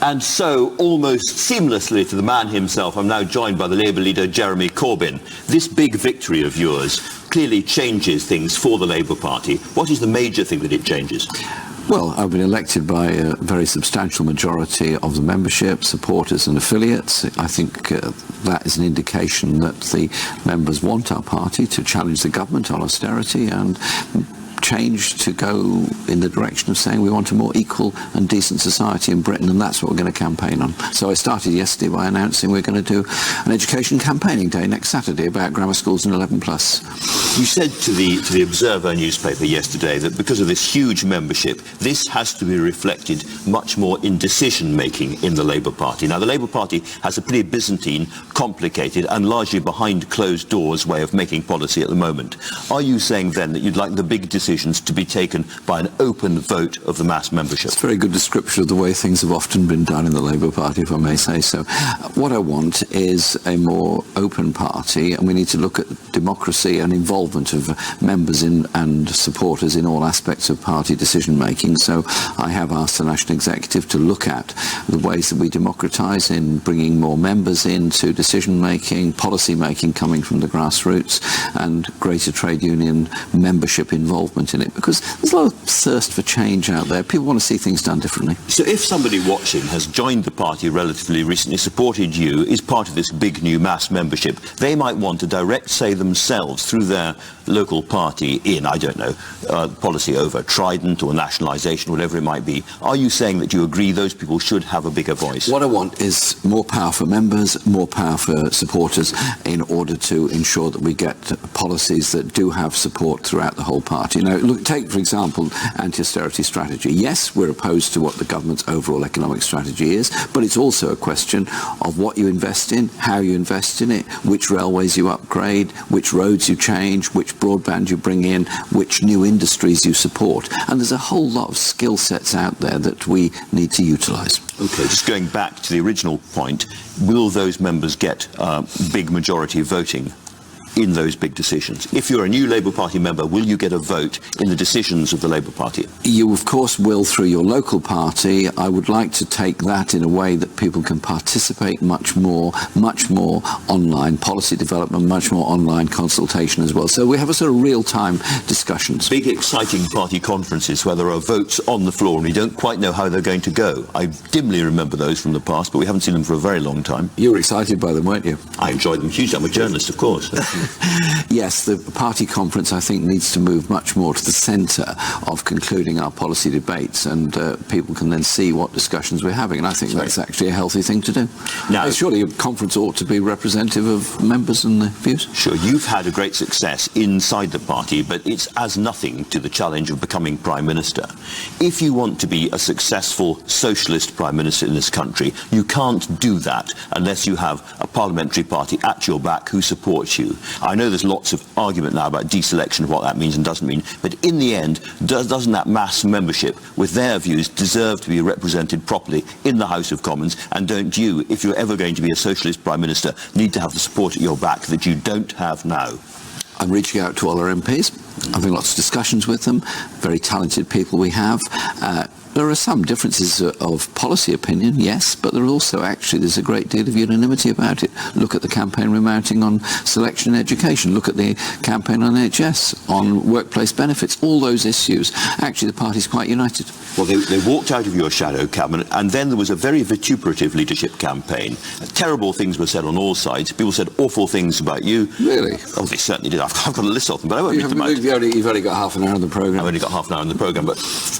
And so, almost seamlessly to the man himself, I'm now joined by the Labour leader, Jeremy Corbyn. This big victory of yours clearly changes things for the Labour Party. What is the major thing that it changes? Well, I've been elected by a very substantial majority of the membership, supporters and affiliates. I think that is an indication that the members want our party to challenge the government on austerity and change to go in the direction of saying we want a more equal and decent society in Britain, and that's what we're going to campaign on. So I started yesterday by announcing we're going to do an education campaigning day next Saturday about grammar schools and 11+. You said to the Observer newspaper yesterday that because of this huge membership, this has to be reflected much more in decision-making in the Labour Party. Now, the Labour Party has a pretty Byzantine, complicated and largely behind closed doors way of making policy at the moment. Are you saying then that you'd like the big decisions to be taken by an open vote of the mass membership? It's a very good description of the way things have often been done in the Labour Party, if I may say so. What I want is a more open party, and we need to look at democracy and involvement of members and supporters in all aspects of party decision-making. So I have asked the National Executive to look at the ways that we democratise in bringing more members into decision-making, policy-making coming from the grassroots, and greater trade union membership involvement in it, because there's a lot of thirst for change out there. People want to see things done differently. So if somebody watching has joined the party relatively recently, supported you, is part of this big new mass membership, they might want to direct say themselves through their local party in, I don't know, policy over Trident or nationalisation, whatever it might be. Are you saying that you agree those people should have a bigger voice? What I want is more power for members, more power for supporters, in order to ensure that we get policies that do have support throughout the whole party. Now, look, take, for example, anti-austerity strategy. Yes, we're opposed to what the government's overall economic strategy is, but it's also a question of what you invest in, how you invest in it, which railways you upgrade, which roads you change, which broadband you bring in, which new industries you support. And there's a whole lot of skill sets out there that we need to utilise. OK, just going back to the original point, will those members get big majority voting in those big decisions? If you're a new Labour Party member, will you get a vote in the decisions of the Labour Party? You, of course, will through your local party. I would like to take that in a way that people can participate much more online policy development, much more online consultation as well. So we have a sort of real-time discussions. Big, exciting party conferences where there are votes on the floor and we don't quite know how they're going to go. I dimly remember those from the past, but we haven't seen them for a very long time. You were excited by them, weren't you? I enjoyed them hugely. I'm a journalist, of course. Yes, the party conference, I think, needs to move much more to the centre of concluding our policy debates, and people can then see what discussions we're having, and I think that's actually a healthy thing to do. Now, surely a conference ought to be representative of members and their views. Sure, you've had a great success inside the party, but it's as nothing to the challenge of becoming Prime Minister. If you want to be a successful socialist Prime Minister in this country, you can't do that unless you have a parliamentary party at your back who supports you. I know there's lots of argument now about deselection of what that means and doesn't mean, but in the end, doesn't that mass membership with their views deserve to be represented properly in the House of Commons? And don't you, if you're ever going to be a socialist Prime Minister, need to have the support at your back that you don't have now? I'm reaching out to all our MPs, having lots of discussions with them, very talented people we have. There are some differences of policy opinion, yes, but there are also there's a great deal of unanimity about it. Look at the campaign we're mounting on selection and education. Look at the campaign on NHS, on workplace benefits, all those issues. Actually, the party's quite united. Well, they walked out of your shadow cabinet, and then there was a very vituperative leadership campaign. Terrible things were said on all sides. People said awful things about you. Really? Oh, they certainly did. I've got a list of them, but I won't read them out. You've only got half an hour on the programme. I've only got half an hour on the programme, but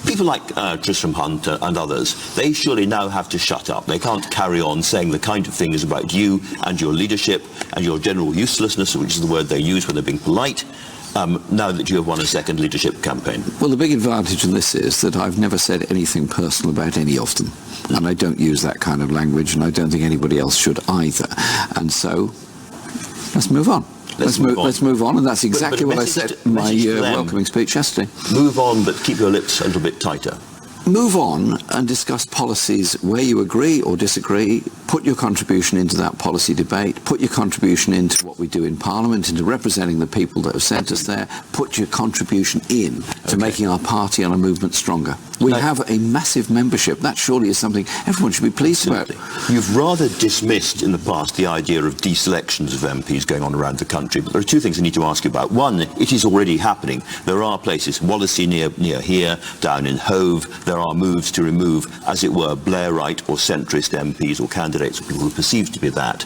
people like Tristram Hunt and others, they surely now have to shut up. They can't carry on saying the kind of things about you and your leadership and your general uselessness, which is the word they use when they're being polite, now that you have won a second leadership campaign. Well, the big advantage in this is that I've never said anything personal about any of them. And I don't use that kind of language, and I don't think anybody else should either. And so, let's move on. Let's move on, and that's exactly what I said in my welcoming speech yesterday. Move on, but keep your lips a little bit tighter. Move on and discuss policies where you agree or disagree. Put your contribution into that policy debate. Put your contribution into what we do in Parliament, into representing the people that have sent us there. Put your contribution in to making our party and our movement stronger. We have a massive membership. That surely is something everyone should be pleased about. You've rather dismissed in the past the idea of deselections of MPs going on around the country, but there are two things I need to ask you about. One, it is already happening. There are places, Wallasey near here, down in Hove, there are moves to remove, as it were, Blairite or centrist MPs or candidates or people who are perceived to be that.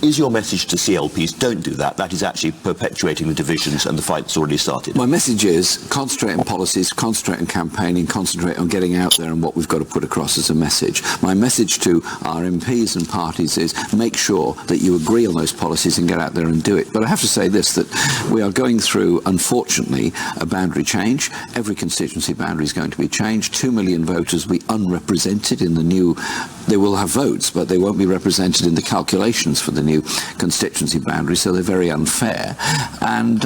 Is your message to CLPs, don't do that? That is actually perpetuating the divisions and the fight's already started. My message is concentrate on policies, concentrate on campaigning, concentrate on getting out there and what we've got to put across as a message. My message to our MPs and parties is make sure that you agree on those policies and get out there and do it. But I have to say this, that we are going through, unfortunately, a boundary change. Every constituency boundary is going to be changed. 2 million voters will be unrepresented in the new... They will have votes, but they won't be represented in the calculations for the new constituency boundary, so they're very unfair. And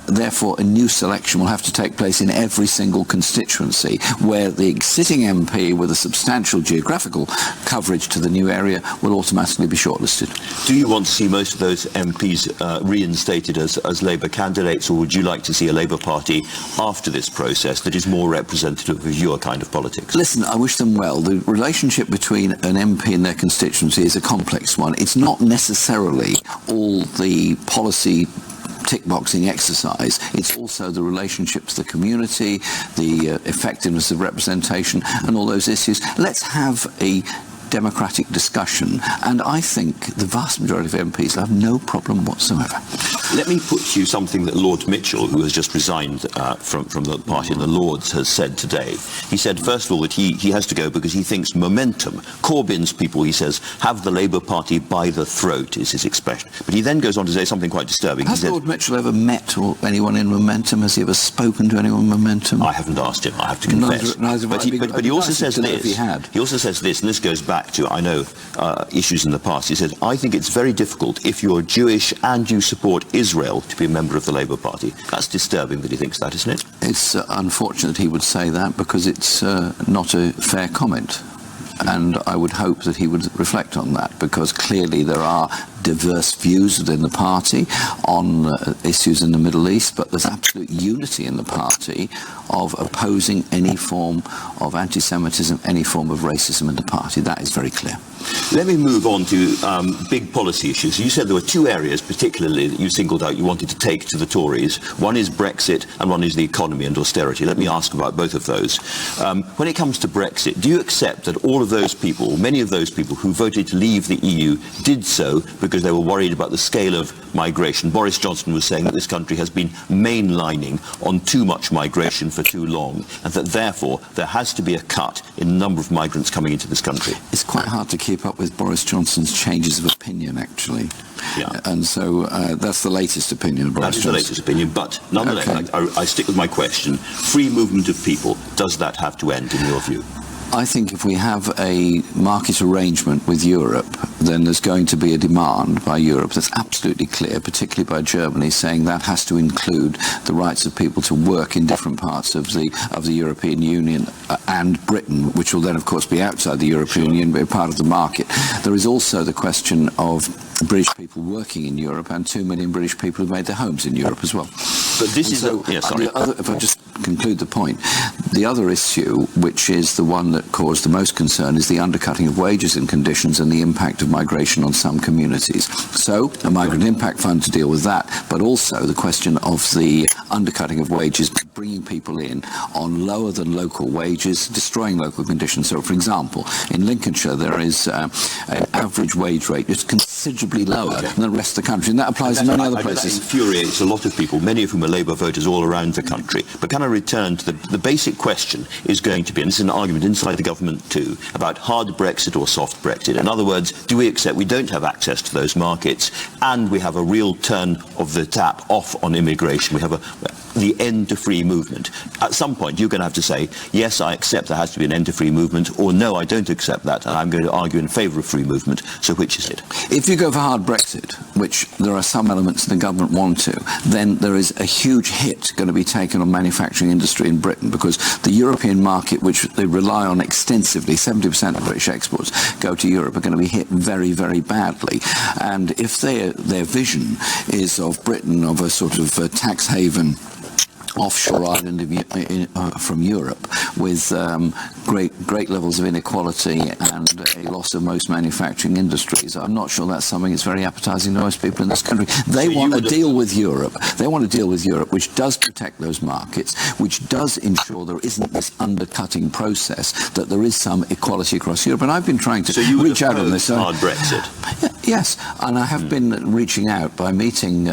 therefore, a new selection will have to take place in every single constituency, where the sitting MP with a substantial geographical coverage to the new area will automatically be shortlisted. Do you want to see most of those MPs reinstated as Labour candidates, or would you like to see a Labour Party after this process that is more representative of your kind of politics? Listen, I wish them well. The relationship between an MP and their constituency is a complex one. It's not necessarily all the policy tick-boxing exercise. It's also the relationship to the community, the effectiveness of representation, and all those issues. Let's have a democratic discussion, and I think the vast majority of MPs have no problem whatsoever. Let me put to you something that Lord Mitchell, who has just resigned from the party in the Lords, has said today. He said, first of all, that he has to go because he thinks momentum. Corbyn's people, he says, have the Labour Party by the throat, is his expression. But he then goes on to say something quite disturbing. Has Lord Mitchell ever met anyone in Momentum? Has he ever spoken to anyone in Momentum? I haven't asked him, I have to confess. But he also says this. He also says this, and this goes back to, I know, issues in the past. He said, I think it's very difficult if you're Jewish and you support Israel to be a member of the Labour Party. That's disturbing that he thinks that, isn't it? It's unfortunate he would say that, because it's not a fair comment. And I would hope that he would reflect on that, because clearly there are diverse views within the party on issues in the Middle East, but there's absolute unity in the party of opposing any form of anti-Semitism, any form of racism in the party. That is very clear. Let me move on to big policy issues. You said there were two areas particularly that you singled out you wanted to take to the Tories. One is Brexit and one is the economy and austerity. Let me ask about both of those. When it comes to Brexit, do you accept that all of those people, many of those people who voted to leave the EU, did so because they were worried about the scale of migration? Boris Johnson was saying that this country has been mainlining on too much migration for too long, and that therefore there has to be a cut in the number of migrants coming into this country. It's quite hard to keep up with Boris Johnson's changes of opinion, actually. Yeah. And so that's the latest opinion of Boris Johnson. That is the latest opinion, but nonetheless, okay. I stick with my question. Free movement of people, does that have to end in your view? I think if we have a market arrangement with Europe, then there's going to be a demand by Europe that's absolutely clear, particularly by Germany, saying that has to include the rights of people to work in different parts of the European Union and Britain, which will then, of course, be outside the European Union, but a part of the market. There is also the question of British people working in Europe, and 2 million British people who've made their homes in Europe as well. But this is so, if I just conclude the point, the other issue, which is the one that caused the most concern, is the undercutting of wages and conditions and the impact of migration on some communities. So, a migrant impact fund to deal with that, but also the question of the undercutting of wages, bringing people in on lower than local wages, destroying local conditions. So, for example, in Lincolnshire, there is an average wage rate that's considerably lower than the rest of the country, and that applies in many other places. That infuriates a lot of people, many of whom are Labour voters all around the country. But can I return to the basic question is going to be, and this is an argument inside the government too, about hard Brexit or soft Brexit. In other words, do we accept we don't have access to those markets and we have a real turn of the tap off on immigration? We have the end to free movement. At some point, you're going to have to say, yes, I accept there has to be an end to free movement, or no, I don't accept that, and I'm going to argue in favour of free movement. So which is it? If you go for hard Brexit, which there are some elements the government want to, then there is a huge hit going to be taken on manufacturing manufacturing industry in Britain, because the European market, which they rely on extensively, 70% of British exports go to Europe, are going to be hit very, very badly. And if their vision is of Britain, of a sort of tax haven offshore island from Europe, with great levels of inequality and a loss of most manufacturing industries, I'm not sure that's something that's very appetizing to most people in this country. They want to deal with Europe. They want to deal with Europe, which does protect those markets, which does ensure there isn't this undercutting process, that there is some equality across Europe. And I've been trying to reach out on this. Hard Brexit? Yes, and I have been reaching out by meeting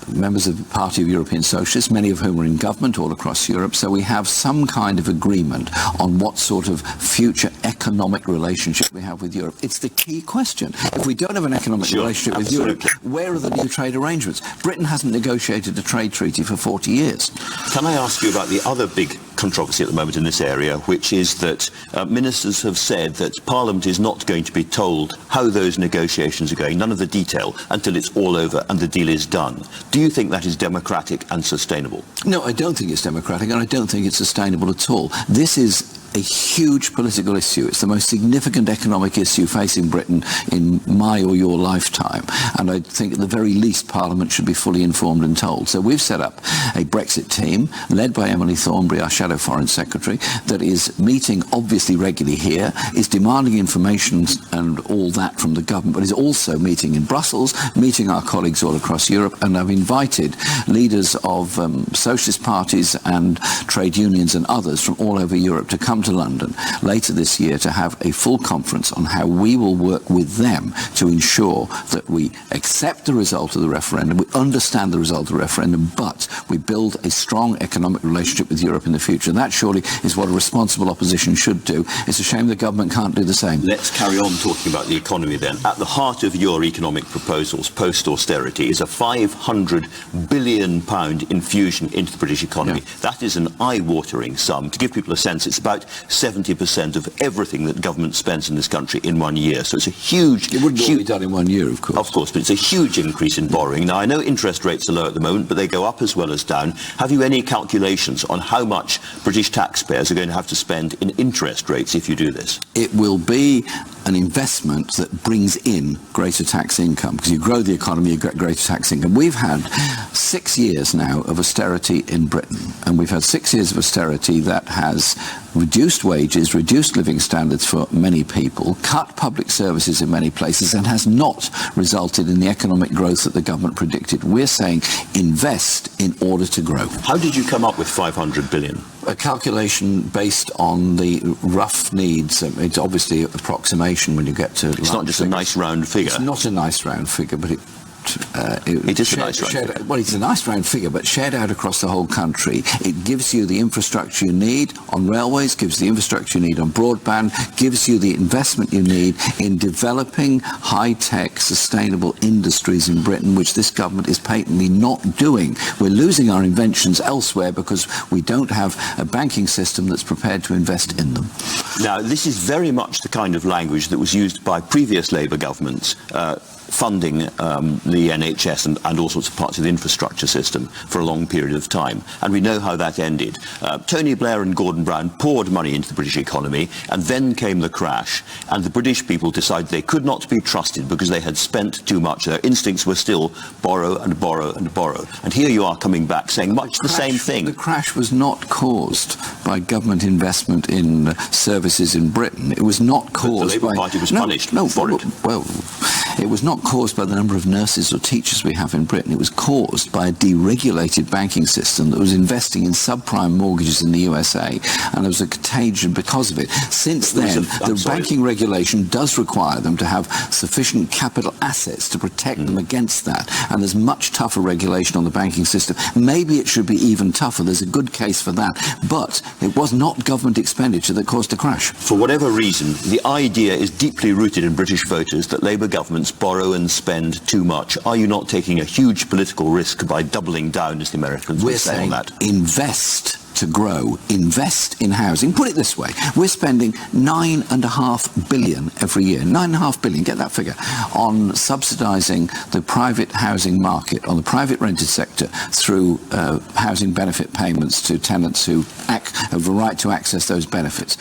members of the Party of European Socialists, many of whom are in government all across Europe, so we have some kind of agreement on what sort of future economic relationship we have with Europe. It's the key question. If we don't have an economic relationship with Europe, where are the new trade arrangements? Britain hasn't negotiated a trade treaty for 40 years. Can I ask you about the other big controversy at the moment in this area, which is that ministers have said that Parliament is not going to be told how those negotiations are going, none of the detail, until it's all over and the deal is done. Do you think that is democratic and sustainable? No, I don't think it's democratic, and I don't think it's sustainable at all. This is a huge political issue. It's the most significant economic issue facing Britain in my or your lifetime, and I think at the very least Parliament should be fully informed and told. So we've set up a Brexit team led by Emily Thornberry, our Shadow Foreign Secretary, that is meeting obviously regularly here, is demanding information and all that from the government, but is also meeting in Brussels, meeting our colleagues all across Europe, and I've invited leaders of socialist parties and trade unions and others from all over Europe to come to London later this year to have a full conference on how we will work with them to ensure that we accept the result of the referendum, we understand the result of the referendum, but we build a strong economic relationship with Europe in the future. That surely is what a responsible opposition should do. It's a shame the government can't do the same. Let's carry on talking about the economy then. At the heart of your economic proposals post-austerity is a £500 billion infusion into the British economy. Yeah. That is an eye-watering sum. To give people a sense, it's about 70% of everything that government spends in this country in 1 year. So it's a huge... It wouldn't all be done in 1 year, of course. Of course, but it's a huge increase in borrowing. Now, I know interest rates are low at the moment, but they go up as well as down. Have you any calculations on how much British taxpayers are going to have to spend in interest rates if you do this? It will be an investment that brings in greater tax income, because you grow the economy, you get greater tax income. We've had 6 years now of austerity in Britain, and we've had 6 years of austerity that has reduced wages, reduced living standards for many people, cut public services in many places, and has not resulted in the economic growth that the government predicted. We're saying invest in order to grow. How did you come up with 500 billion? A calculation based on the rough needs. It's obviously an approximation when you get to... It's not just a nice round figure. It's not a nice round figure, but it is a nice round figure. Well, it's a nice round figure, but shared out across the whole country. It gives you the infrastructure you need on railways, gives the infrastructure you need on broadband, gives you the investment you need in developing high-tech, sustainable industries in Britain, which this government is patently not doing. We're losing our inventions elsewhere because we don't have a banking system that's prepared to invest in them. Now, this is very much the kind of language that was used by previous Labour governments, funding the NHS and all sorts of parts of the infrastructure system for a long period of time. And we know how that ended. Tony Blair and Gordon Brown poured money into the British economy, and then came the crash, and the British people decided they could not be trusted because they had spent too much. Their instincts were still borrow and borrow and borrow. And here you are coming back saying much the same thing. The crash was not caused by government investment in services in Britain. It was not caused by... The Labour Party was punished for it. Well, it was not caused by the number of nurses or teachers we have in Britain. It was caused by a deregulated banking system that was investing in subprime mortgages in the USA, and there was a contagion because of it. Since then, the banking regulation does require them to have sufficient capital assets to protect them against that, and there's much tougher regulation on the banking system. Maybe it should be even tougher. There's a good case for that, but it was not government expenditure that caused the crash. For whatever reason, the idea is deeply rooted in British voters that Labour governments governments borrow and spend too much, are you not taking a huge political risk by doubling down, as the Americans would say, on that? Invest to grow, invest in housing. Put it this way, we're spending $9.5 billion every year, $9.5 billion, get that figure, on subsidising the private housing market, on the private rented sector through housing benefit payments to tenants who have a right to access those benefits.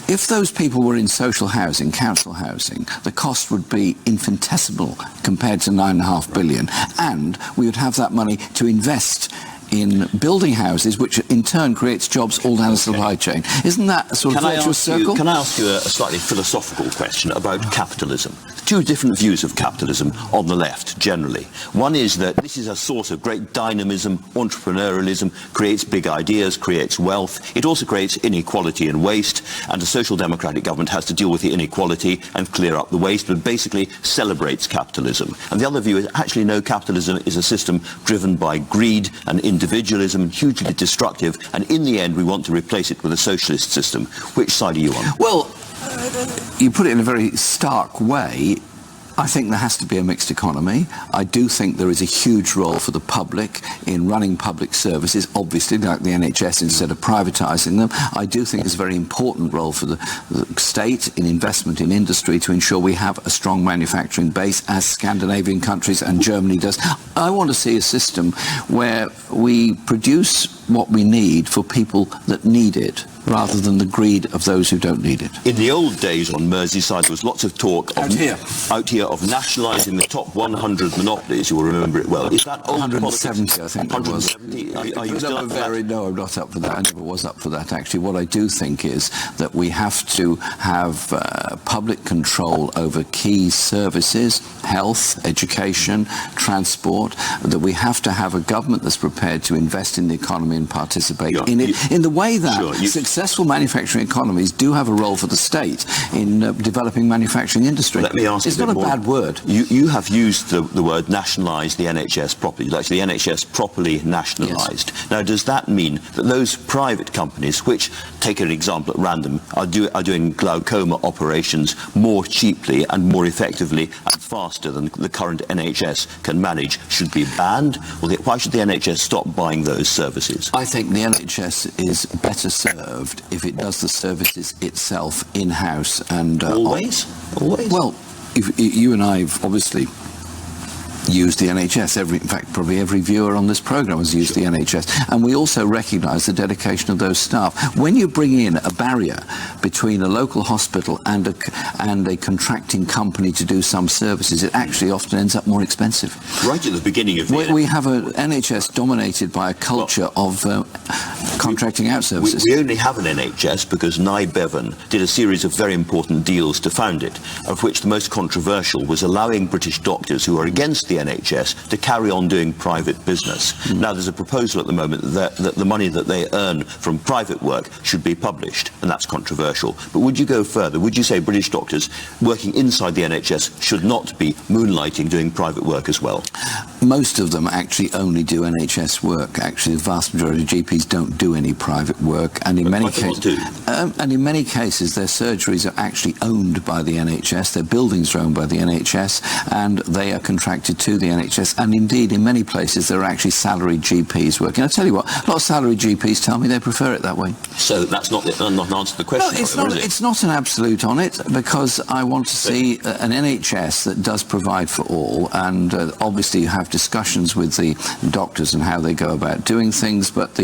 If those people were in social housing, council housing, the cost would be infinitesimal compared to $9.5 billion, and we would have that money to invest in building houses, which in turn creates jobs all down the supply chain. Isn't that a sort of virtuous circle? Can I ask you a slightly philosophical question about capitalism? Two different views of capitalism on the left, generally. One is that this is a source of great dynamism, entrepreneurialism, creates big ideas, creates wealth. It also creates inequality and waste, and a social democratic government has to deal with the inequality and clear up the waste, but basically celebrates capitalism. And the other view is actually no, capitalism is a system driven by greed and individualism, hugely destructive, and in the end we want to replace it with a socialist system. Which side are you on? Well, you put it in a very stark way. I think there has to be a mixed economy. I do think there is a huge role for the public in running public services, obviously, like the NHS, instead of privatising them. I do think there's a very important role for the state in investment in industry to ensure we have a strong manufacturing base, as Scandinavian countries and Germany does. I want to see a system where we produce what we need for people that need it, rather than the greed of those who don't need it. In the old days on Merseyside, there was lots of talk of out here of nationalising the top 100 monopolies. You will remember it well. Is that old 170, politics? I think 170. Are you still up for that? No, I'm not up for that. I never was up for that, actually. What I do think is that we have to have public control over key services, health, education, transport, that we have to have a government that's prepared to invest in the economy and participate in it, in the way that successful manufacturing economies do have a role for the state in developing manufacturing industry. Let me ask it's not a bad word. You have used the word nationalise the NHS properly. Like the NHS properly nationalised. Yes. Now, does that mean that those private companies, which, take an example at random, are doing glaucoma operations more cheaply and more effectively and faster than the current NHS can manage, should be banned? Why should the NHS stop buying those services? I think the NHS is better served if it does the services itself in-house. And Always? Well, if you and I have obviously used the NHS. In fact, probably every viewer on this programme has used the NHS. And we also recognise the dedication of those staff. When you bring in a barrier between a local hospital and a contracting company to do some services, it actually often ends up more expensive. Right at the beginning of the we have an NHS dominated by a culture of contracting out services. We only have an NHS because Nye Bevan did a series of very important deals to found it, of which the most controversial was allowing British doctors who are against the NHS to carry on doing private business. Now there's a proposal at the moment that the money that they earn from private work should be published, and that's controversial. But would you go further? Would you say British doctors working inside the NHS should not be moonlighting doing private work as well? Most of them actually only do NHS work. Actually, the vast majority of GPs don't do any private work, and in many cases their surgeries are actually owned by the NHS, their buildings are owned by the NHS, and they are contracted to the NHS, and indeed in many places there are actually salaried GPs working. I tell you what, a lot of salaried GPs tell me they prefer it that way. So that's not an answer to the question. No, it's not an absolute on it, because I want to see an NHS that does provide for all, and obviously you have discussions with the doctors and how they go about doing things, but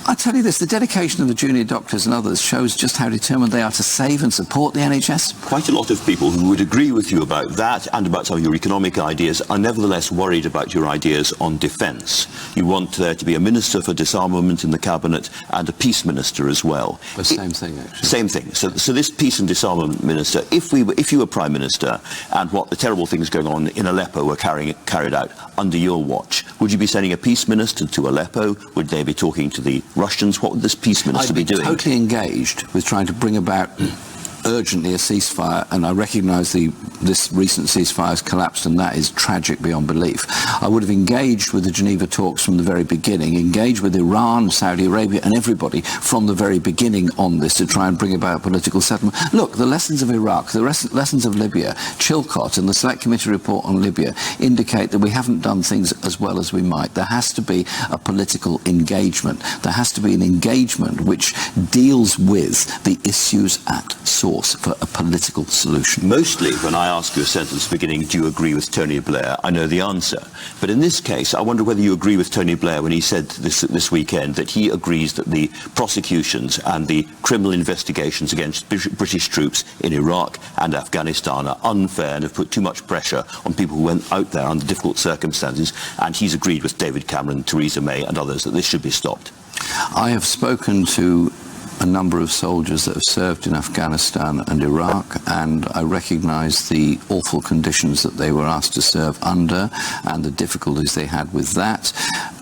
I tell you this, the dedication of the junior doctors and others shows just how determined they are to save and support the NHS. Quite a lot of people who would agree with you about that and about some of your economic ideas are nevertheless worried about your ideas on defence. You want there to be a minister for disarmament in the cabinet and a peace minister as well. The same thing, actually. Same thing. So this peace and disarmament minister, if you were prime minister and what the terrible things going on in Aleppo were carried out under your watch, would you be sending a peace minister to Aleppo? Would they be talking to the Russians? What would this peace minister be doing? I'd be totally engaged with trying to bring about urgently a ceasefire, and I recognise this recent ceasefire has collapsed, and that is tragic beyond belief. I would have engaged with the Geneva talks from the very beginning, engaged with Iran, Saudi Arabia and everybody from the very beginning on this to try and bring about political settlement. Look, the lessons of Iraq, the lessons of Libya, Chilcot and the Select Committee report on Libya indicate that we haven't done things as well as we might. There has to be a political engagement. There has to be an engagement which deals with the issues at source for a political solution. Mostly, when I ask you a sentence beginning, do you agree with Tony Blair, I know the answer. But in this case, I wonder whether you agree with Tony Blair when he said this weekend that he agrees that the prosecutions and the criminal investigations against British troops in Iraq and Afghanistan are unfair and have put too much pressure on people who went out there under difficult circumstances, and he's agreed with David Cameron, Theresa May and others that this should be stopped. I have spoken to a number of soldiers that have served in Afghanistan and Iraq, and I recognise the awful conditions that they were asked to serve under and the difficulties they had with that.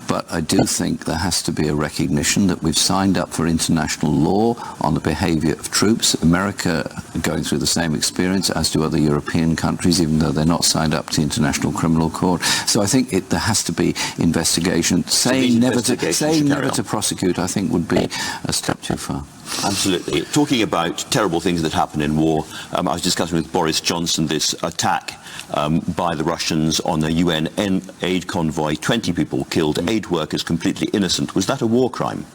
But I do think there has to be a recognition that we've signed up for international law on the behaviour of troops. America going through the same experience, as do other European countries, even though they're not signed up to the International Criminal Court. So I think there has to be investigation. Saying never to prosecute, I think, would be a step too far. Absolutely. Talking about terrible things that happen in war, I was discussing with Boris Johnson this attack by the Russians on a UN aid convoy. 20 people killed, aid workers completely innocent. Was that a war crime?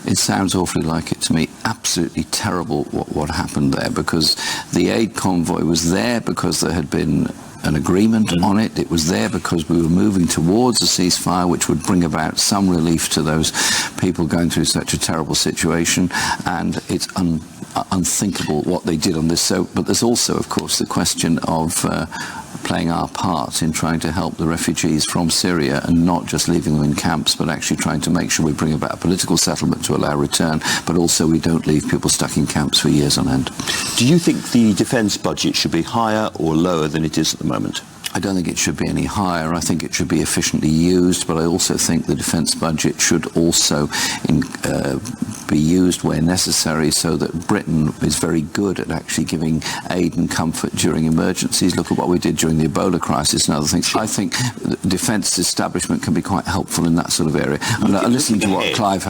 It sounds awfully like it to me. Absolutely terrible what happened there, because the aid convoy was there because there had been an agreement on it. It was there because we were moving towards a ceasefire which would bring about some relief to those people going through such a terrible situation, and it's unthinkable what they did on this. So, but there's also, of course, the question of playing our part in trying to help the refugees from Syria, and not just leaving them in camps, but actually trying to make sure we bring about a political settlement to allow return, but also we don't leave people stuck in camps for years on end. Do you think the defence budget should be higher or lower than it is at the moment? I don't think it should be any higher. I think it should be efficiently used, but I also think the defence budget should also be used where necessary, so that Britain is very good at actually giving aid and comfort during emergencies. Look at what we did during the Ebola crisis and other things. I think the defence establishment can be quite helpful in that sort of area. And I listened to what Clive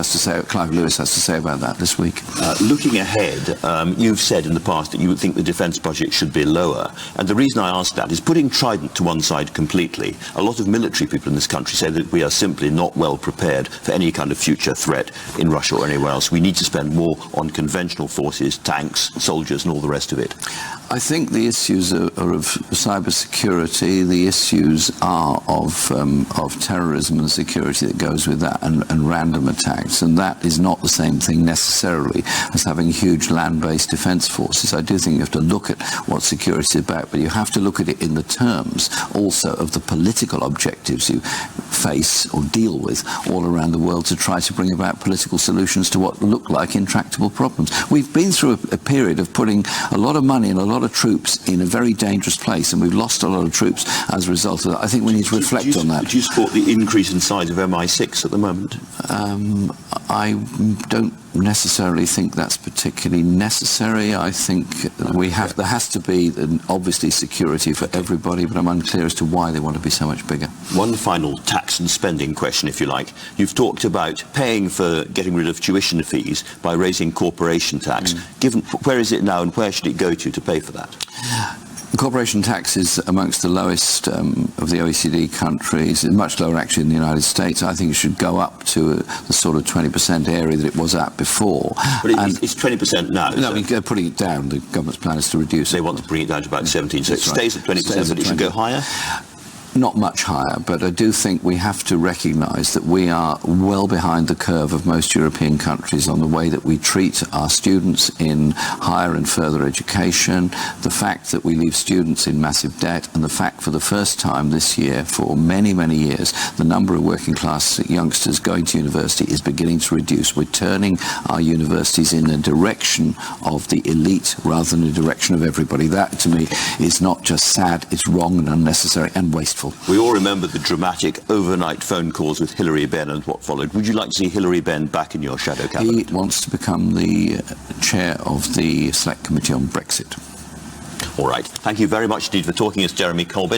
Lewis has to say about that this week. Looking ahead, you've said in the past that you would think the defence budget should be lower. And the reason I ask that is, putting Trident to one side completely, a lot of military people in this country say that we are simply not well prepared for any kind of future threat in Russia or anywhere else. We need to spend more on conventional forces, tanks, soldiers and all the rest of it. I think the issues are of cyber security. The issues are of terrorism and security that goes with that, and random attacks, and that is not the same thing necessarily as having huge land-based defence forces. I do think you have to look at what security is about, but you have to look at it in the terms also of the political objectives you face or deal with all around the world, to try to bring about political solutions to what look like intractable problems. We've been through a period of putting a lot of money and a lot of troops in a very dangerous place, and we've lost a lot of troops as a result of that. I think we need to reflect on that. Do you support the increase in size of MI6 at the moment? I don't necessarily think that's particularly necessary. I think there has to be obviously security for everybody, but I'm unclear as to why they want to be so much bigger. One final tax and spending question, if you like. You've talked about paying for getting rid of tuition fees by raising corporation tax. Given where is it now, and where should it go to pay for that? Corporation tax is amongst the lowest of the OECD countries. It's much lower actually in the United States. I think it should go up to the sort of 20% area that it was at before. But it's 20% now. No, I mean, they're putting it down. The government's plan is to reduce it. They want to bring it down to about 17, so it stays at 20%, but it should go higher? Not much higher, but I do think we have to recognise that we are well behind the curve of most European countries on the way that we treat our students in higher and further education, the fact that we leave students in massive debt, and the fact for the first time this year, for many, many years, the number of working class youngsters going to university is beginning to reduce. We're turning our universities in the direction of the elite rather than the direction of everybody. That, to me, is not just sad, it's wrong and unnecessary and wasteful. careful. We all remember the dramatic overnight phone calls with Hilary Benn and what followed. Would you like to see Hilary Benn back in your shadow cabinet? He wants to become the chair of the Select Committee on Brexit. All right. Thank you very much indeed for talking us, Jeremy Corbyn.